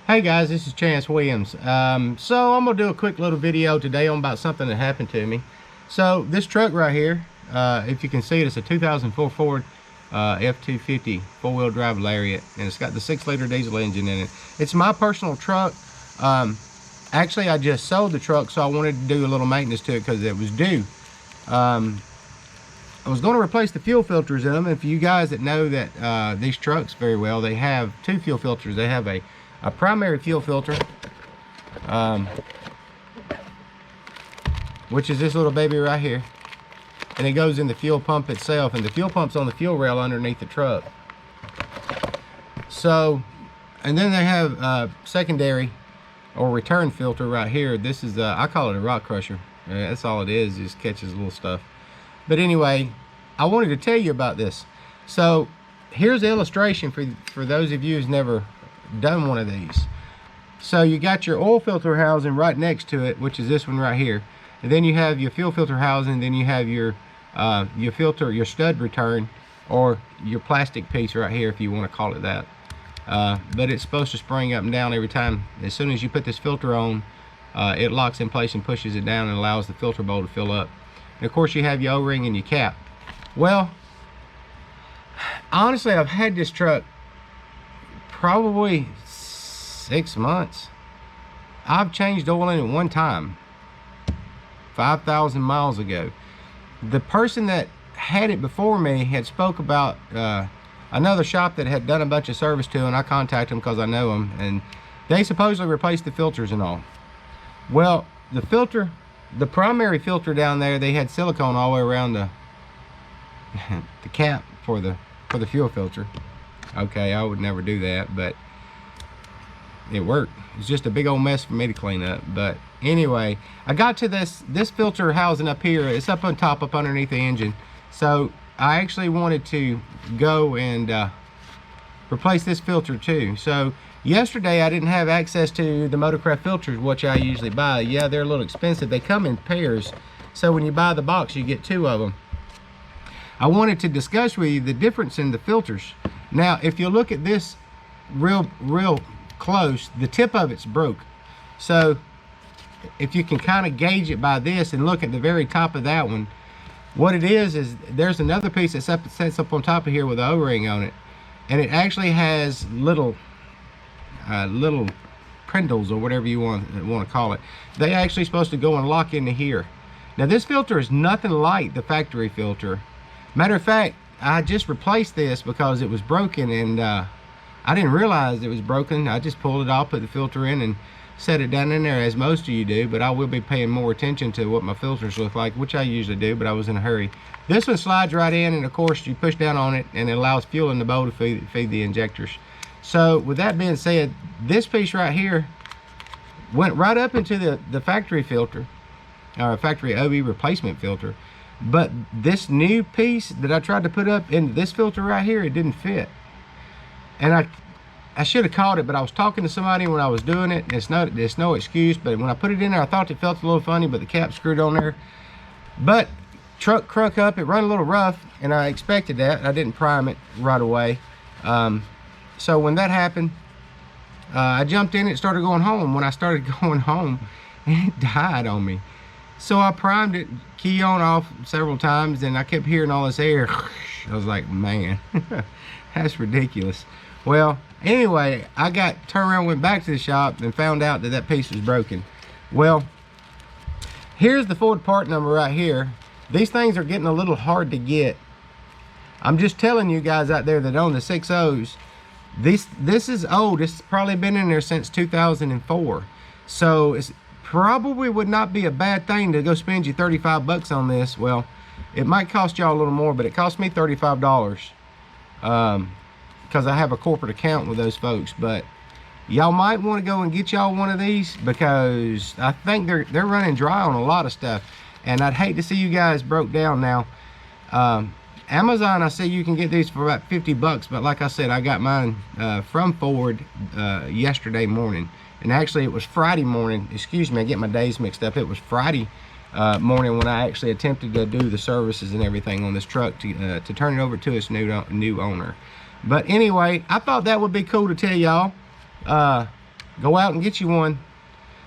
Hey guys, this is Chance Williams. So I'm gonna do a quick little video today on about something that happened to me. So this truck right here, if you can see it, it's a 2004 Ford F250 four-wheel drive Lariat, and it's got the 6-liter diesel engine in it. It's my personal truck. Actually, I just sold the truck, so I wanted to do a little maintenance to it because it was due. I was going to replace the fuel filters in them. And for you guys that know that these trucks very well, they have two fuel filters. They have a primary fuel filter, which is this little baby right here, and it goes in the fuel pump itself, and the fuel pump's on the fuel rail underneath the truck. So, and then they have a secondary or return filter right here. This is I call it a rock crusher. That's all it is, just catches little stuff. But anyway, I wanted to tell you about this. So here's the illustration for those of you who's never done one of these. So you got your oil filter housing right next to it, which is this one right here, and then you have your fuel filter housing, then you have your filter, your stud return, or your plastic piece right here, if you want to call it that. But it's supposed to spring up and down every time. As soon as you put this filter on, it locks in place and pushes it down and allows the filter bowl to fill up. And of course you have your O-ring and your cap. Well, honestly, I've had this truck probably 6 months. I've changed oil in it one time, 5,000 miles ago. The person that had it before me had spoke about another shop that had done a bunch of service to, and I contacted them because I know them, and they supposedly replaced the filters and all. Well, the filter, the primary filter down there, they had silicone all the way around the the cap for the fuel filter. Okay, I would never do that, but it worked. It's just a big old mess for me to clean up. But anyway, I got to this filter housing up here. It's up on top, up underneath the engine. So I actually wanted to go and replace this filter too. So yesterday I didn't have access to the Motorcraft filters, which I usually buy. Yeah, they're a little expensive. They come in pairs, so when you buy the box you get 2 of them. I wanted to discuss with you the difference in the filters. Now, if you look at this real close, the tip of it's broke. So if you can kind of gauge it by this and look at the very top of that one, what it is there's another piece that sets up on top of here with the O-ring on it, and it actually has little prindles, or whatever you want to call it. They actually supposed to go and lock into here. Now this filter is nothing like the factory filter. Matter of fact, I just replaced this because it was broken, and I didn't realize it was broken. I just pulled it off, put the filter in, and set it down in there, as most of you do. But I will be paying more attention to what my filters look like, which I usually do, but I was in a hurry. This one slides right in, and of course you push down on it and it allows fuel in the bowl to feed the injectors. So with that being said, this piece right here went right up into the factory filter, or factory OE replacement filter. But this new piece that I tried to put up in this filter right here, it didn't fit. And I should have caught it, but I was talking to somebody when I was doing it. It's no excuse, but when I put it in there, I thought it felt a little funny, but the cap screwed on there. But truck crunk up, it run a little rough, and I expected that. I didn't prime it right away. So when that happened, I jumped in it, started going home. When I started going home, it died on me. So I primed it, key on off several times, and I kept hearing all this air. I was like, man, that's ridiculous. Well, anyway, I turned around, went back to the shop, and found out that piece was broken. Well, here's the Ford part number right here. These things are getting a little hard to get. I'm just telling you guys out there that own the 6.0s, this is old. It's probably been in there since 2004. So it's probably would not be a bad thing to go spend you 35 bucks on this. Well, it might cost y'all a little more, but it cost me $35 because I have a corporate account with those folks. But y'all might want to go and get y'all one of these, because I think they're running dry on a lot of stuff, and I'd hate to see you guys broke down. Now Amazon, I see you can get these for about 50 bucks, but like I said, I got mine from Ford yesterday morning. And actually it was Friday morning, excuse me, I get my days mixed up. It was Friday morning when I actually attempted to do the services and everything on this truck to turn it over to its new owner. But anyway, I thought that would be cool to tell y'all. go out and get you one,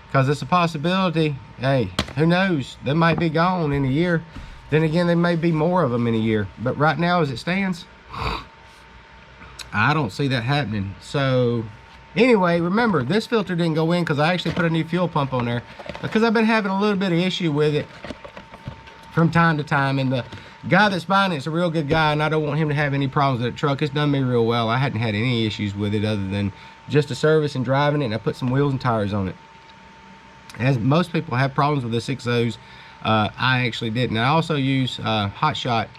because it's a possibility. Hey, who knows, they might be gone in a year. Then again, there may be more of them in a year, but right now as it stands, I don't see that happening. So anyway, remember, this filter didn't go in because I actually put a new fuel pump on there, because I've been having a little bit of issue with it from time to time, and the guy that's buying it's a real good guy, and I don't want him to have any problems with the truck. It's done me real well. I hadn't had any issues with it other than just a service and driving it, and I put some wheels and tires on it. As most people have problems with the 6.0s, I actually didn't. I also use Hot Shot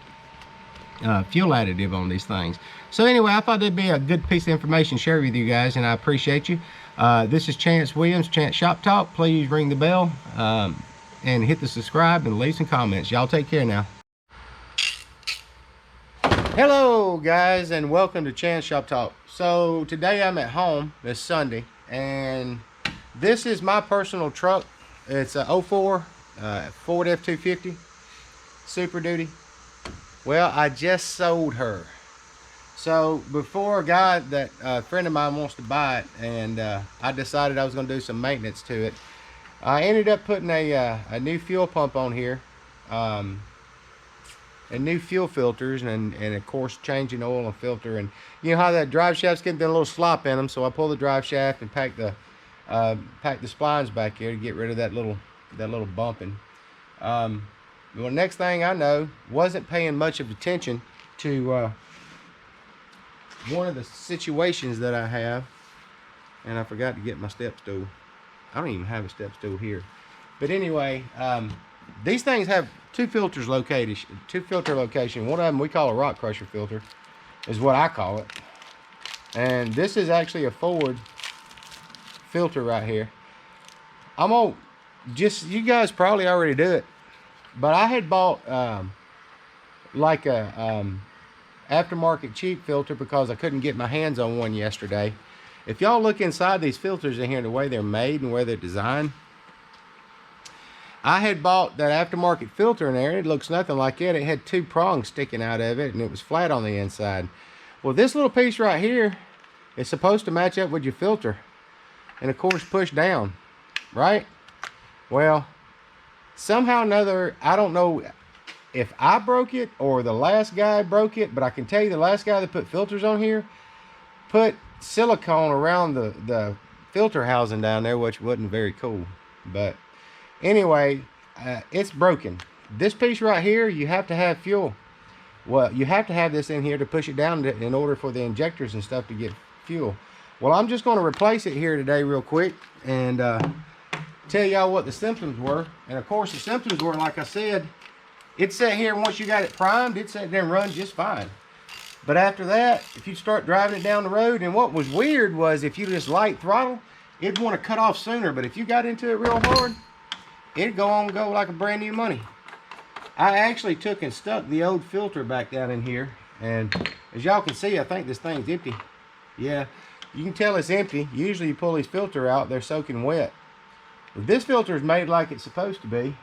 fuel additive on these things. So anyway, I thought that'd be a good piece of information to share with you guys, and I appreciate you. This is Chance Williams, Chance Shop Talk. Please ring the bell and hit the subscribe and leave some comments. Y'all take care now. Hello guys, and welcome to Chance Shop Talk. So today I'm at home. It's Sunday, and this is my personal truck. It's a 04 Ford F250 Super Duty. Well, I just sold her. So before a guy that a friend of mine wants to buy it, and I decided I was going to do some maintenance to it. I ended up putting a new fuel pump on here, and new fuel filters, and of course changing oil and filter. And you know how that drive shaft's getting a little slop in them, so I pulled the drive shaft and packed the splines back here to get rid of that little bumping. Well, next thing I know, wasn't paying much of attention to one of the situations that I have, and I forgot to get my step stool. I don't even have a step stool here. But anyway, these things have two filter location. One of them we call a rock crusher filter, is what I call it. And this is actually a Ford filter right here. I'm gonna just, you guys probably already do it, but I had bought like a aftermarket cheap filter because I couldn't get my hands on one yesterday. If y'all look inside these filters in here, the way they're made and where they're designed, I had bought that aftermarket filter in there. It looks nothing like it. It had two prongs sticking out of it, and it was flat on the inside. Well, this little piece right here is supposed to match up with your filter, and of course push down, right? Well, somehow or another, I don't know if I broke it or the last guy broke it, but I can tell you the last guy that put filters on here put silicone around the filter housing down there, which wasn't very cool. But anyway, it's broken. This piece right here, you have to have fuel. Well, you have to have this in here to push it down in order for the injectors and stuff to get fuel. Well, I'm just going to replace it here today real quick and tell y'all what the symptoms were. And of course the symptoms were, like I said, it sat here, once you got it primed, it sat there and run just fine. But after that, if you start driving it down the road, and what was weird was if you just light throttle, it'd want to cut off sooner. But if you got into it real hard, it'd go like a brand new money. I actually took and stuck the old filter back down in here, and as y'all can see, I think this thing's empty. Yeah, you can tell it's empty. Usually you pull these filter out, they're soaking wet. If this filter is made like it's supposed to be,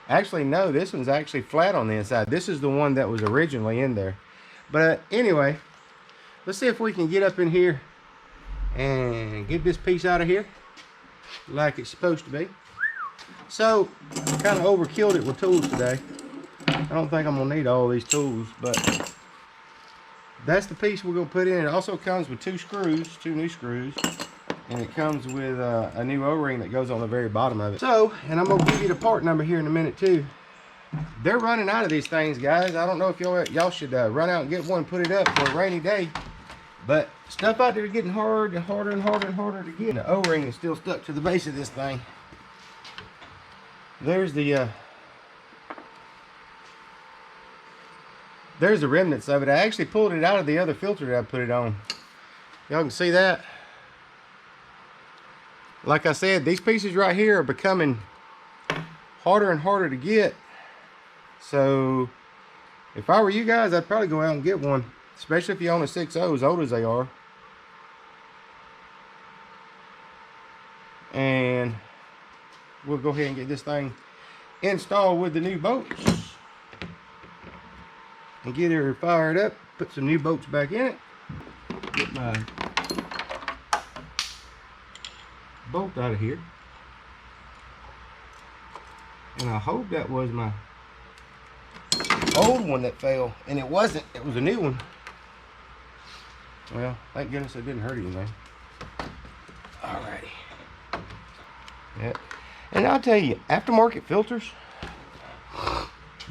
actually no, this one's actually flat on the inside. This is the one that was originally in there. But anyway, let's see if we can get up in here and get this piece out of here like it's supposed to be. So kind of overkilled it with tools today. I don't think I'm gonna need all these tools, but that's the piece we're gonna put in. It also comes with two new screws, and it comes with a new O-ring that goes on the very bottom of it. So, and I'm gonna give you the part number here in a minute too. They're running out of these things, guys. I don't know if y'all should run out and get one and put it up for a rainy day, but stuff out there is getting harder and harder and harder and harder to get. The O-ring is still stuck to the base of this thing. There's the remnants of it. I actually pulled it out of the other filter that I put it on. Y'all can see that. Like I said, these pieces right here are becoming harder and harder to get. So if I were you guys, I'd probably go out and get one, especially if you own a 6.0, as old as they are. And we'll go ahead and get this thing installed with the new bolts and get her fired up. Put some new bolts back in it. Get my bolt out of here. And I hope that was my old one that fell, and it wasn't. It was a new one. Well, thank goodness it didn't hurt anything. Alrighty. Yeah. And I'll tell you, aftermarket filters,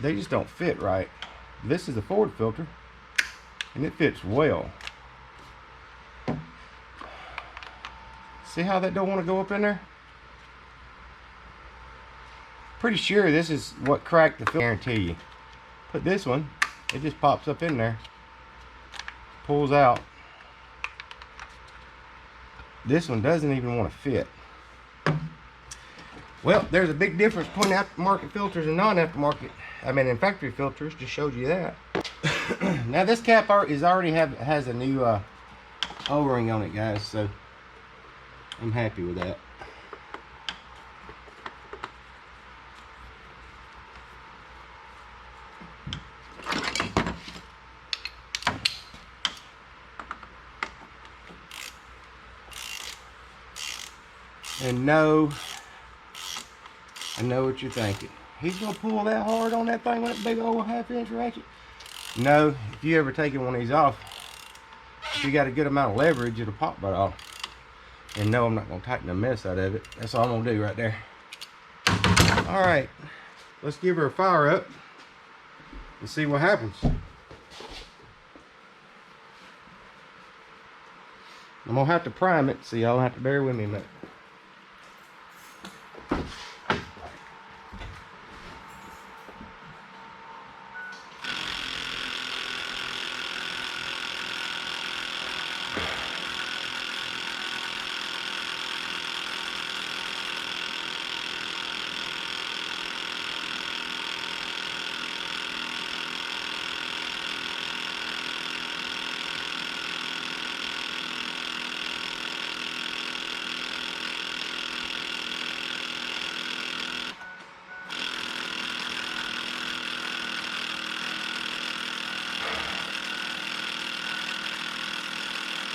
they just don't fit right. This is a Ford filter, and it fits well. See how that don't want to go up in there? Pretty sure this is what cracked the filter. I guarantee you. Put this one, it just pops up in there, pulls out. This one doesn't even want to fit. Well, there's a big difference between aftermarket filters and non-aftermarket. I mean, in factory filters. Just showed you that. Now this cap has a new O-ring on it, guys. So I'm happy with that. And no, I know what you're thinking. He's gonna pull that hard on that thing with that big old 1/2-inch ratchet? No, if you ever taken one of these off, if you got a good amount of leverage, it'll pop right off. And no, I'm not gonna tighten the mess out of it. That's all I'm gonna do right there. All right, let's give her a fire up and see what happens. I'm gonna have to prime it, so y'all have to bear with me a minute.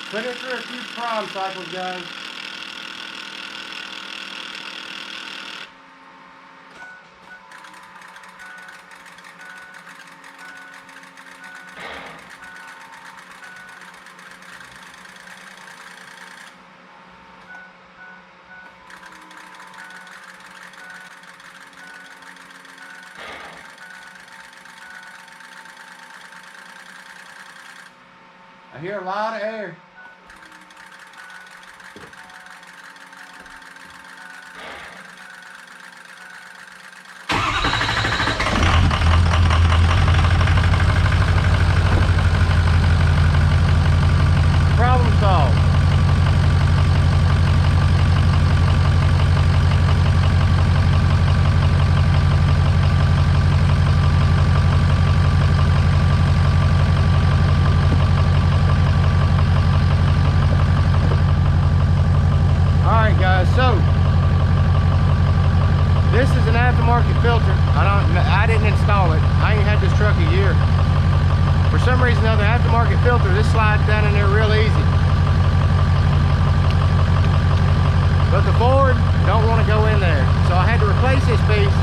Put it through a few prime cycles, guys. I hear a lot of air. Problem solved. Alright guys, so this is an aftermarket filter. I didn't install it. I ain't had this truck a year. For some reason or other, aftermarket filter, this slides down in there real easy. But the Ford don't want to go in there. So I had to replace this piece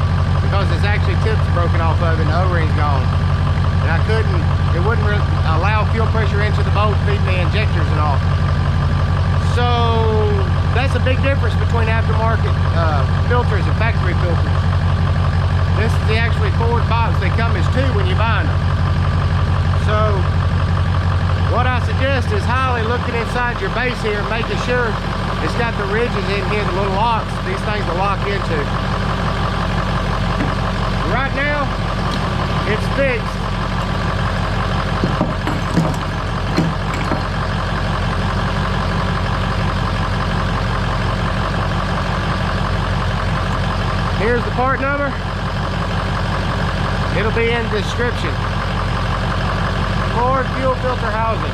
because it's actually tips broken off of it and the O-ring's gone. And I couldn't, it wouldn't really allow fuel pressure into the bolt, feeding the injectors and all. So that's a big difference between aftermarket filters and factory filters. This is the actually Ford box. They come as two when you buy them. So what I suggest is highly looking inside your base here and making sure it's got the ridges in here, the little locks, these things to lock into. Right now, it's fixed. Here's the part number. It'll be in the description. Ford fuel filter housing.